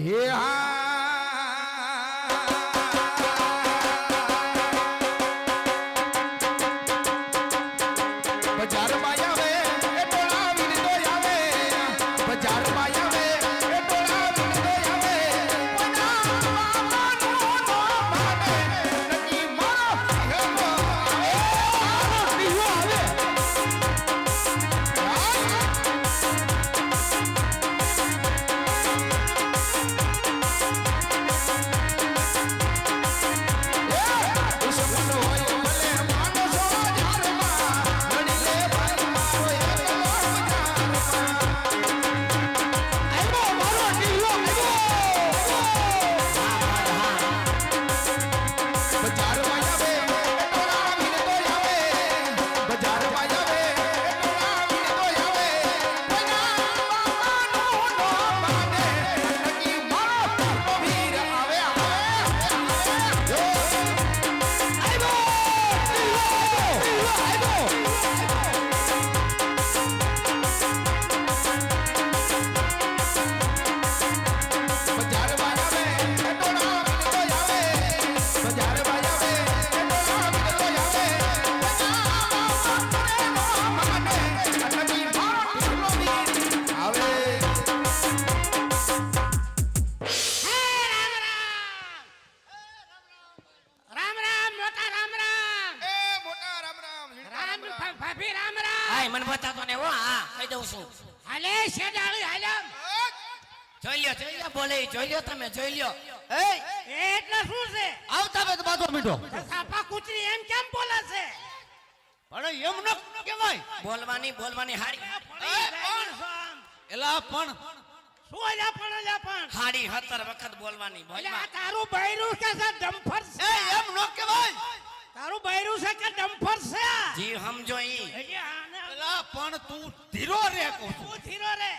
હે હા બજાર માં આવે એ ટોળા વિનતો આવે બજાર માં આવે એ ટોળા વિનતો આવે પના મામાનો નો ભાવે નકી મારો હેલો આવે બીજો આવે મને બતાતો ને હો હા કહી દઉં છું હાલે શેડાળી હાલમ જોઈ લ્યો બોલે જોઈ લ્યો તમે જોઈ લ્યો એટલે શું છે આવતા બે તો બાજુ મીઠો સાપા કૂતરી એમ કેમ બોલે છે પણ એમ ન કહેવાય બોલવાની હારી એલા પણ શું એલા પણ હારી 17 વખત બોલવાની એટલે આ તારું બૈરું કે છે ડમ્ફર છે એમ ન કહેવાય તારું બૈરું છે કે ડમ્ફર છે જી સમજો ઈ એટલે આને એલા પણ તું ધીરો રે કહું છું તું ધીરો રે